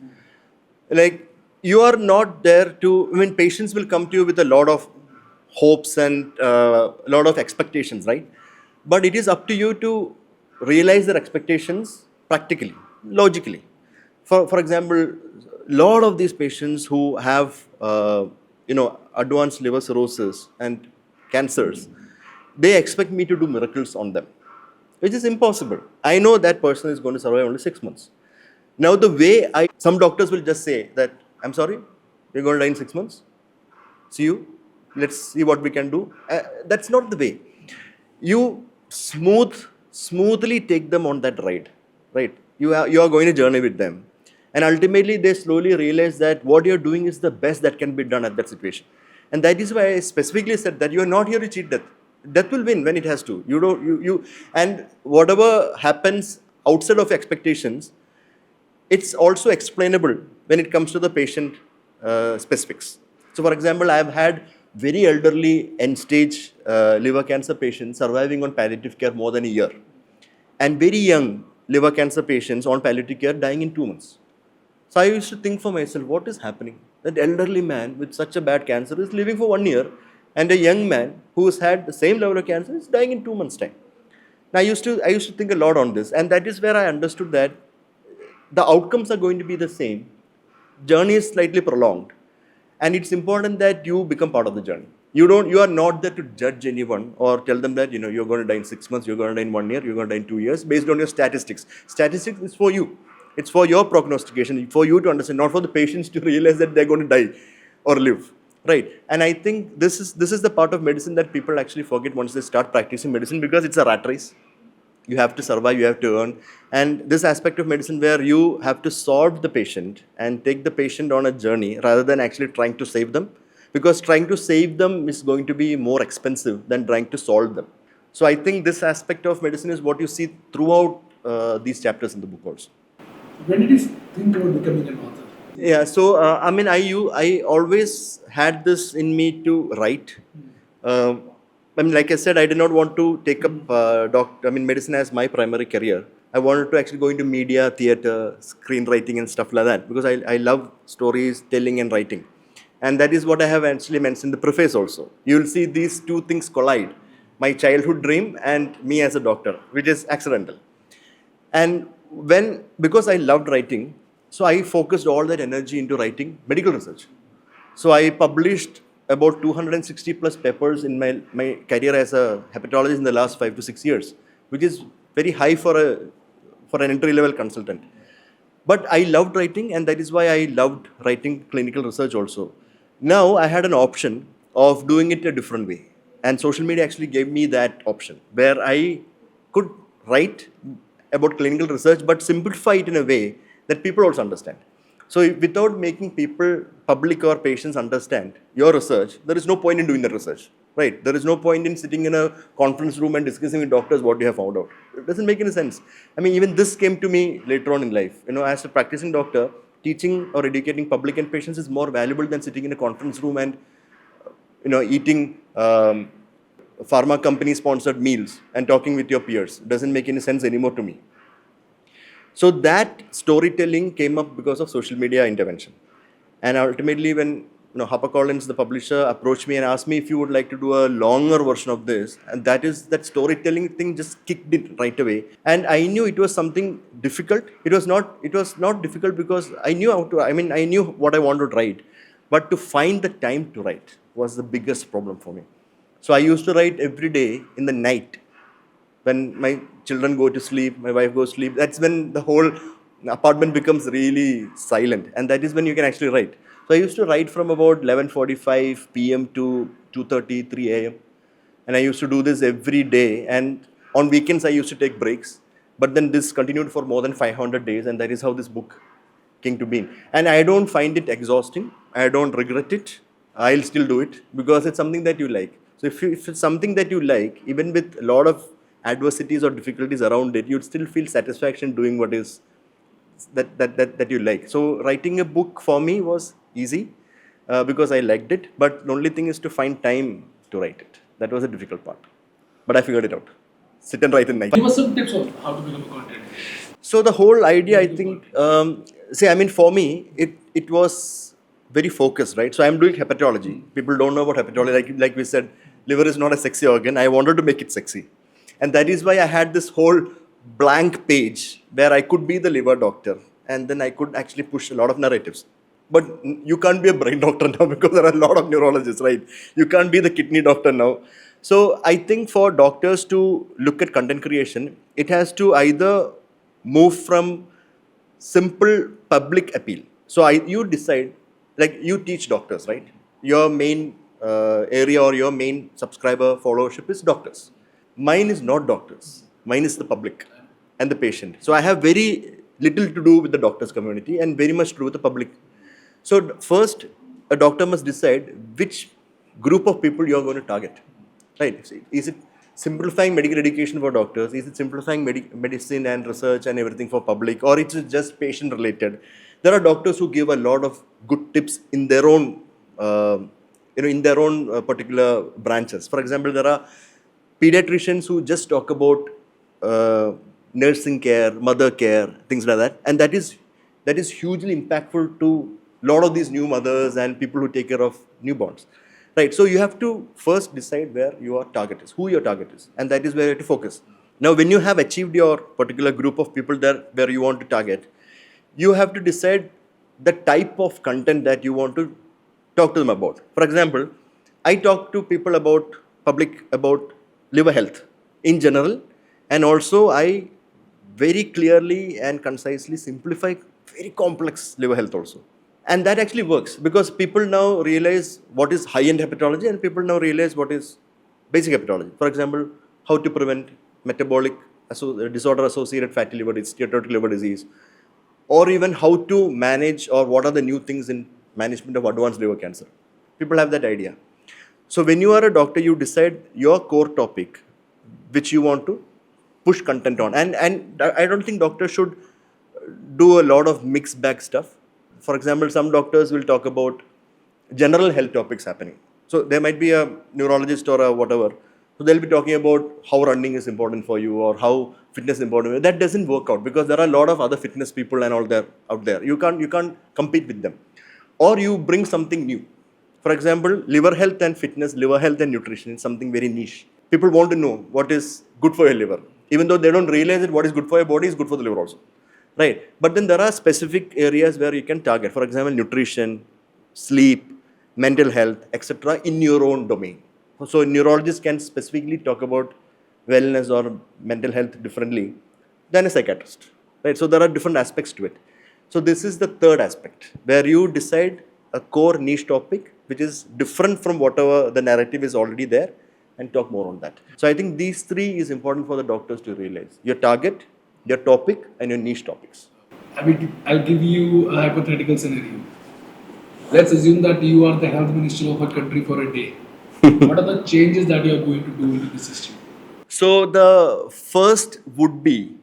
Like, you are not there to... patients will come to you with a lot of hopes and a lot of expectations, right? But it is up to you to realize their expectations practically, logically. For example, a lot of these patients who have, advanced liver cirrhosis and cancers, they expect me to do miracles on them, which is impossible. I know that person is going to survive only 6 months. Now, some doctors will just say that, I'm sorry, you're going to die in 6 months. See you. Let's see what we can do. That's not the way. You smoothly take them on that ride, right? You are going to journey with them. And ultimately, they slowly realize that what you're doing is the best that can be done at that situation. And that is why I specifically said that you are not here to cheat death. Death will win when it has to. And whatever happens outside of expectations, it's also explainable when it comes to the patient specifics. So, for example, I have had very elderly end-stage liver cancer patients surviving on palliative care more than a year, and very young liver cancer patients on palliative care dying in 2 months. So I used to think for myself, what is happening? That elderly man with such a bad cancer is living for 1 year, and a young man who has had the same level of cancer is dying in 2 months' time. Now I used to think a lot on this, and that is where I understood that the outcomes are going to be the same. Journey is slightly prolonged, and it's important that you become part of the journey. You are not there to judge anyone or tell them that you're going to die in 6 months, you're going to die in 1 year, you're going to die in 2 years based on your statistics. Statistics is for you. It's for your prognostication, for you to understand, not for the patients to realize that they're going to die or live, right? And I think this is the part of medicine that people actually forget once they start practicing medicine, because it's a rat race. You have to survive, you have to earn. And this aspect of medicine where you have to solve the patient and take the patient on a journey rather than actually trying to save them, because trying to save them is going to be more expensive than trying to solve them. So I think this aspect of medicine is what you see throughout these chapters in the book also. When did you think about becoming an author? Yeah, so I always had this in me to write. Like I said, I did not want to take up medicine as my primary career. I wanted to actually go into media, theatre, screenwriting and stuff like that, because I love stories, telling and writing. And that is what I have actually mentioned in the preface also. You will see these two things collide. My childhood dream and me as a doctor, which is accidental. And because I loved writing, so I focused all that energy into writing medical research. So I published about 260 plus papers in my career as a hepatologist in the last 5 to 6 years, which is very high for an entry-level consultant. But I loved writing, and that is why I loved writing clinical research also. Now I had an option of doing it a different way. And social media actually gave me that option, where I could write about clinical research, but simplify it in a way that people also understand. So without making people, public or patients understand your research, there is no point in doing the research, right? There is no point in sitting in a conference room and discussing with doctors what you have found out. It doesn't make any sense. I mean, even this came to me later on in life. As a practicing doctor, teaching or educating public and patients is more valuable than sitting in a conference room and, eating pharma company sponsored meals and talking with your peers. It doesn't make any sense anymore to me. So that storytelling came up because of social media intervention. And ultimately when HarperCollins, the publisher, approached me and asked me if you would like to do a longer version of this, and that storytelling thing just kicked it right away. And I knew it was something difficult. It was not difficult because I knew I knew what I wanted to write. But to find the time to write was the biggest problem for me. So I used to write every day in the night. When my children go to sleep, my wife goes to sleep, that's when the whole apartment becomes really silent. And that is when you can actually write. So I used to write from about 11:45 p.m. to 2:30, 3 a.m. And I used to do this every day. And on weekends, I used to take breaks. But then this continued for more than 500 days. And that is how this book came to be. And I don't find it exhausting. I don't regret it. I'll still do it because it's something that you like. So if it's something that you like, even with a lot of adversities or difficulties around it, you'd still feel satisfaction doing what is that you like. So writing a book for me was easy because I liked it. But the only thing is to find time to write it. That was a difficult part. But I figured it out. Sit and write in night. Give us some tips on how to become a content creator. So the whole idea, I think, for me, it was very focused, right? So I'm doing hepatology. People don't know about hepatology. Like we said, liver is not a sexy organ. I wanted to make it sexy. And that is why I had this whole blank page where I could be the liver doctor. And then I could actually push a lot of narratives. But you can't be a brain doctor now because there are a lot of neurologists, right? You can't be the kidney doctor now. So I think for doctors to look at content creation, it has to either move from simple public appeal. So you decide, like you teach doctors, right? Your main area or your main subscriber followership is doctors. Mine is not doctors. Mine is the public and the patient. So I have very little to do with the doctors community and very much to do with the public. So first, a doctor must decide which group of people you are going to target, right? Is it simplifying medical education for doctors? Is it simplifying medicine and research and everything for public, or it's just patient related? There are doctors who give a lot of good tips in their own, particular branches. For example, there are pediatricians who just talk about nursing care, mother care, things like that, and that is hugely impactful to a lot of these new mothers and people who take care of newborns, right? So you have to first decide where your target is, who your target is, and that is where you have to focus. Now, when you have achieved your particular group of people there where you want to target, you have to decide the type of content that you want to talk to them about. For example, I talk to people about liver health in general, and also I very clearly and concisely simplify very complex liver health also. And that actually works because people now realize what is high-end hepatology and people now realize what is basic hepatology. For example, how to prevent metabolic disorder-associated fatty liver disease, steatotic liver disease, or even how to manage or what are the new things in management of advanced liver cancer. People have that idea. So when you are a doctor, you decide your core topic which you want to push content on. And I don't think doctors should do a lot of mixed bag stuff. For example, some doctors will talk about general health topics happening. So there might be a neurologist or a whatever. So they'll be talking about how running is important for you or how fitness is important. That doesn't work out because there are a lot of other fitness people and all there out there. You can't compete with them. Or you bring something new. For example, liver health and fitness, liver health and nutrition is something very niche. People want to know what is good for your liver. Even though they don't realize that what is good for your body is good for the liver also. Right? But then there are specific areas where you can target. For example, nutrition, sleep, mental health, etc. in your own domain. So neurologists can specifically talk about wellness or mental health differently than a psychiatrist. Right? So there are different aspects to it. So this is the third aspect where you decide a core niche topic which is different from whatever the narrative is already there and talk more on that. So I think these three is important for the doctors to realize. Your target, your topic and your niche topics. I'll give you a hypothetical scenario. Let's assume that you are the health minister of a country for a day. What are the changes that you are going to do into the system? So the first would be,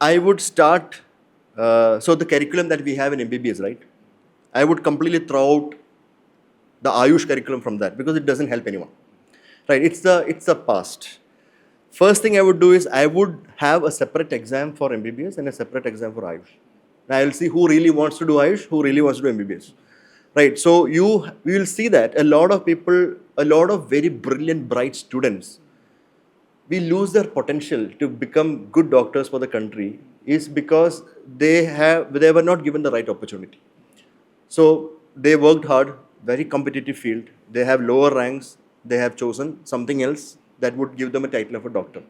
I would start, so the curriculum that we have in MBBS, right? I would completely throw out the Ayush curriculum from that because it doesn't help anyone, right? It's the past. First thing I would do is I would have a separate exam for MBBS and a separate exam for Ayush. Now I will see who really wants to do Ayush, who really wants to do MBBS, right? So we will see that a lot of people, a lot of very brilliant, bright students, we lose their potential to become good doctors for the country is because they were not given the right opportunity. So they worked hard, very competitive field, they have lower ranks, they have chosen something else that would give them a title of a doctor.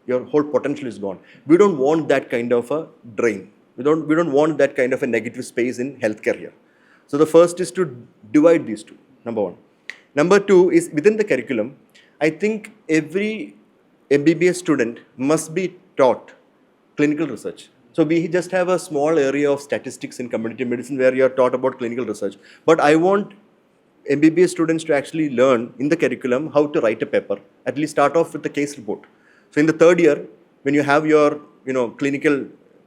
Your whole potential is gone. We don't want that kind of a drain. We don't want that kind of a negative space in healthcare here. So the first is to divide these two, number one. Number two is within the curriculum, I think every MBBS student must be taught clinical research. So we just have a small area of statistics in community medicine where you are taught about clinical research. But I want MBBS students to actually learn in the curriculum how to write a paper, at least start off with the case report. So in the third year, when you have your clinical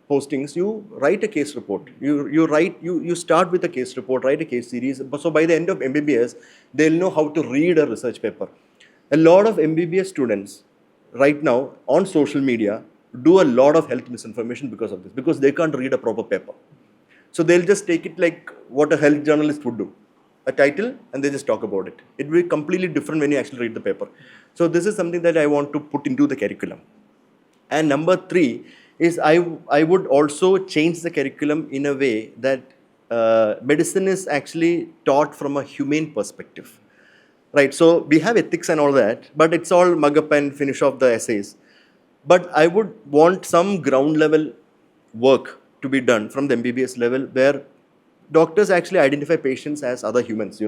postings, you write a case report. You start with a case report, write a case series. So by the end of MBBS, they'll know how to read a research paper. A lot of MBBS students right now on social media do a lot of health misinformation because of this, because they can't read a proper paper. So they'll just take it like what a health journalist would do. A title and they just talk about it. It will be completely different when you actually read the paper. So this is something that I want to put into the curriculum. And number three is I would also change the curriculum in a way that medicine is actually taught from a humane perspective. Right, so we have ethics and all that, but it's all mug up and finish off the essays. But I would want some ground level work to be done from the MBBS level where doctors actually identify patients as other humans,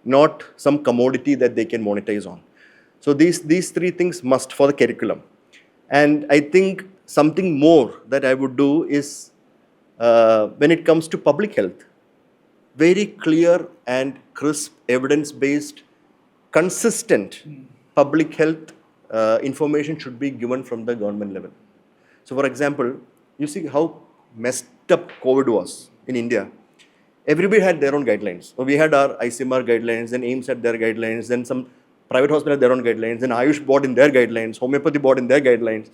not some commodity that they can monetize on. So these three things must for the curriculum. And I think something more that I would do is when it comes to public health, very clear and crisp, evidence-based, consistent public health information should be given from the government level. So, for example, you see how messed up COVID was in India. Everybody had their own guidelines. So we had our ICMR guidelines, then AIMS had their guidelines, then some private hospital had their own guidelines, then Ayush board in their guidelines, homeopathy board in their guidelines.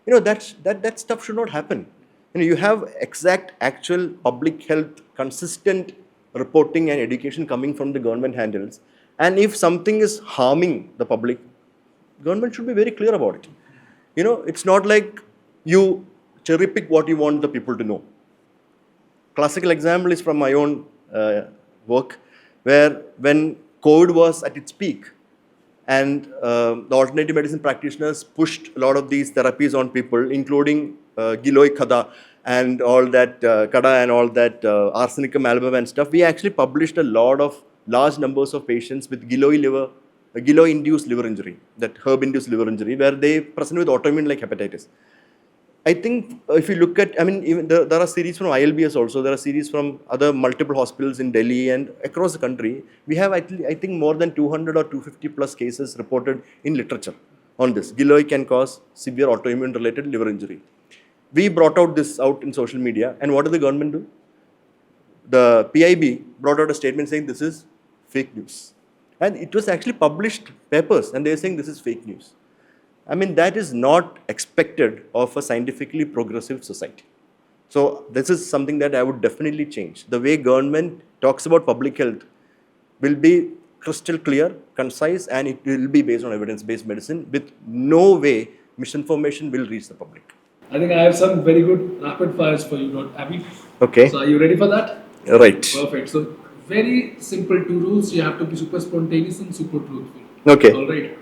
That stuff should not happen. You have exact, actual public health, consistent reporting and education coming from the government handles. And if something is harming the public, government should be very clear about it. It's not like you cherry pick what you want the people to know. Classical example is from my own work, where when COVID was at its peak and the alternative medicine practitioners pushed a lot of these therapies on people, including Giloy Khada and all that Kada and all that arsenicum album and stuff, we actually published a lot of large numbers of patients with Giloy-induced liver injury, that herb-induced liver injury, where they present with autoimmune like hepatitis. I think if you look at, even there are series from ILBS also, there are series from other multiple hospitals in Delhi and across the country. We have, I think, more than 200 or 250 plus cases reported in literature on this. Giloy can cause severe autoimmune related liver injury. We brought this out in social media, and what did the government do? The PIB brought out a statement saying this is fake news. And it was actually published papers, and they are saying this is fake news. That is not expected of a scientifically progressive society. So this is something that I would definitely change. The way government talks about public health will be crystal clear, concise, and it will be based on evidence-based medicine with no way misinformation will reach the public. I think I have some very good rapid fires for you, Dr. Abby. Okay. So are you ready for that? Right. Perfect. So very simple 2 rules. You have to be super spontaneous and super truthful. Okay. All right.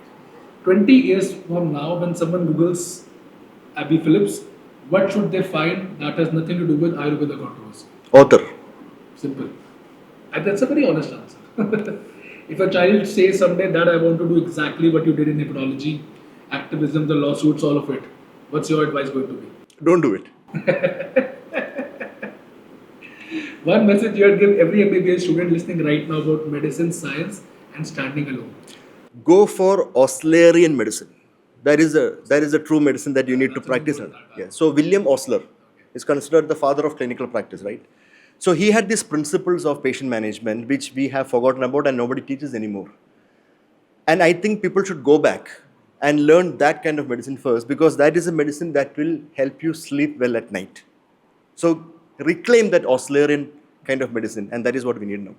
20 years from now, when someone Googles Abby Phillips, what should they find that has nothing to do with Ayurveda controversy? Author. Simple. And that's a very honest answer. If a child says someday that I want to do exactly what you did in hepatology, activism, the lawsuits, all of it, what's your advice going to be? Don't do it. One message you would give every MBBS student listening right now about medicine, science, and standing alone. Go for Oslerian medicine. That is a true medicine that you need to practice. Yeah. So William Osler is considered the father of clinical practice, right? So he had these principles of patient management, which we have forgotten about and nobody teaches anymore. And I think people should go back and learn that kind of medicine first, because that is a medicine that will help you sleep well at night. So reclaim that Oslerian kind of medicine, and that is what we need now.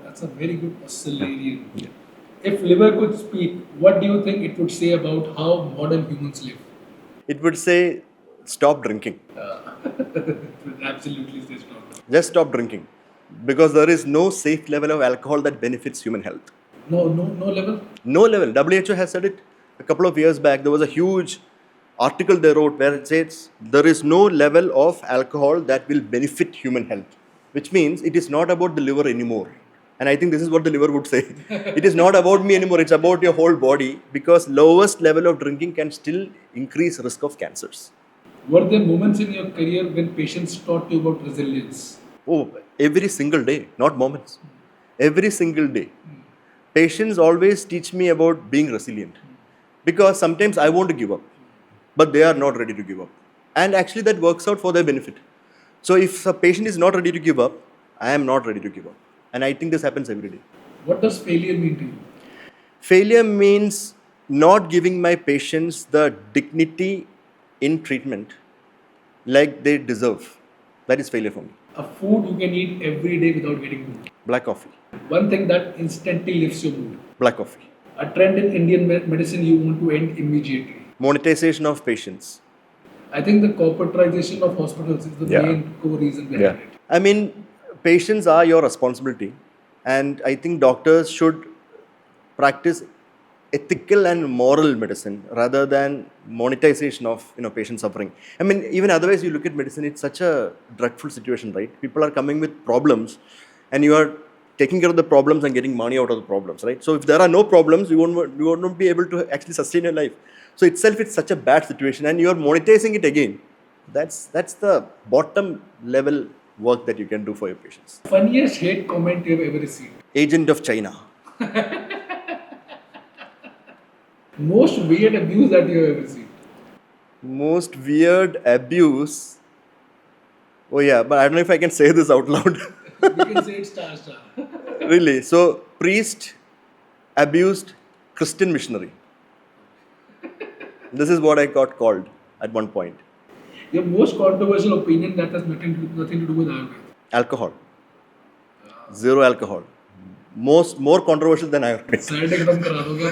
That's a very good Oslerian. Yeah. If liver could speak, what do you think it would say about how modern humans live? It would say, stop drinking. It would absolutely say stop. Just stop drinking. Because there is no safe level of alcohol that benefits human health. No level? No level. WHO has said it a couple of years back. There was a huge article they wrote where it says there is no level of alcohol that will benefit human health. Which means it is not about the liver anymore. And I think this is what the liver would say. It is not about me anymore, it's about your whole body, because lowest level of drinking can still increase risk of cancers. Were there moments in your career when patients taught you about resilience? Oh, every single day, not moments. Every single day. Patients always teach me about being resilient. Because sometimes I want to give up, but they are not ready to give up. And actually that works out for their benefit. So if a patient is not ready to give up, I am not ready to give up. And I think this happens every day. What does failure mean to you? Failure means not giving my patients the dignity in treatment like they deserve. That is failure for me. A food you can eat every day without getting bored. Black coffee. One thing that instantly lifts your mood. Black coffee. A trend in Indian medicine you want to end immediately. Monetization of patients. I think the corporatization of hospitals is the main core reason behind it. Patients are your responsibility, and I think doctors should practice ethical and moral medicine rather than monetization of patient suffering. Even otherwise you look at medicine, it's such a dreadful situation, right? People are coming with problems, and you are taking care of the problems and getting money out of the problems, right? So if there are no problems, you won't be able to actually sustain your life. So itself, it's such a bad situation, and you are monetizing it again. That's the bottom level work that you can do for your patients. Funniest hate comment you have ever received? Agent of China. Most weird abuse that you have ever received? Most weird abuse. Oh yeah, but I don't know if I can say this out loud. You can say it star. Really? So, priest abused Christian missionary. This is what I got called at one point. Your most controversial opinion that has nothing to do with Ayurveda? Alcohol. Zero alcohol. More controversial than Ayurveda. Side ekdam kara doge.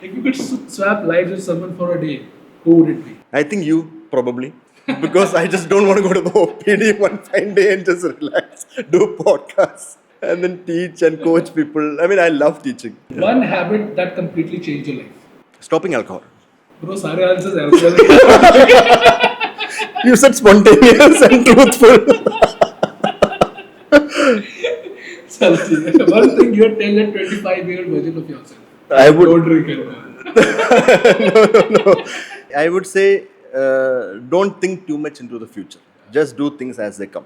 If you could swap lives with someone for a day, who would it be? I think you probably. Because I just don't want to go to the OPD one fine day and just relax, do podcasts, and then teach and coach people. I mean, I love teaching. One habit that completely changed your life? Stopping alcohol. Bro, सारे answers answer. You said spontaneous and truthful. चल ठीक है. One thing you tell a 25-year-old version of yourself. I would. Don't drink alcohol. No. I would say don't think too much into the future. Just do things as they come.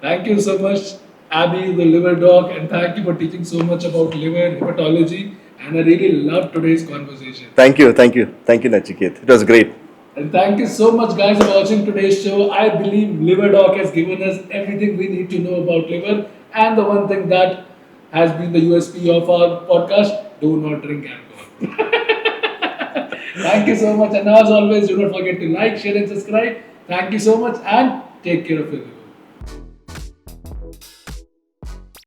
Thank you so much, Abby, the liver doc, and thank you for teaching so much about liver hepatology. And I really loved today's conversation. Thank you, Nachiket. It was great. And thank you so much, guys, for watching today's show. I believe Liver Doc has given us everything we need to know about liver. And the one thing that has been the USP of our podcast: do not drink alcohol. Thank you so much. And as always, do not forget to like, share, and subscribe. Thank you so much, and take care of your liver.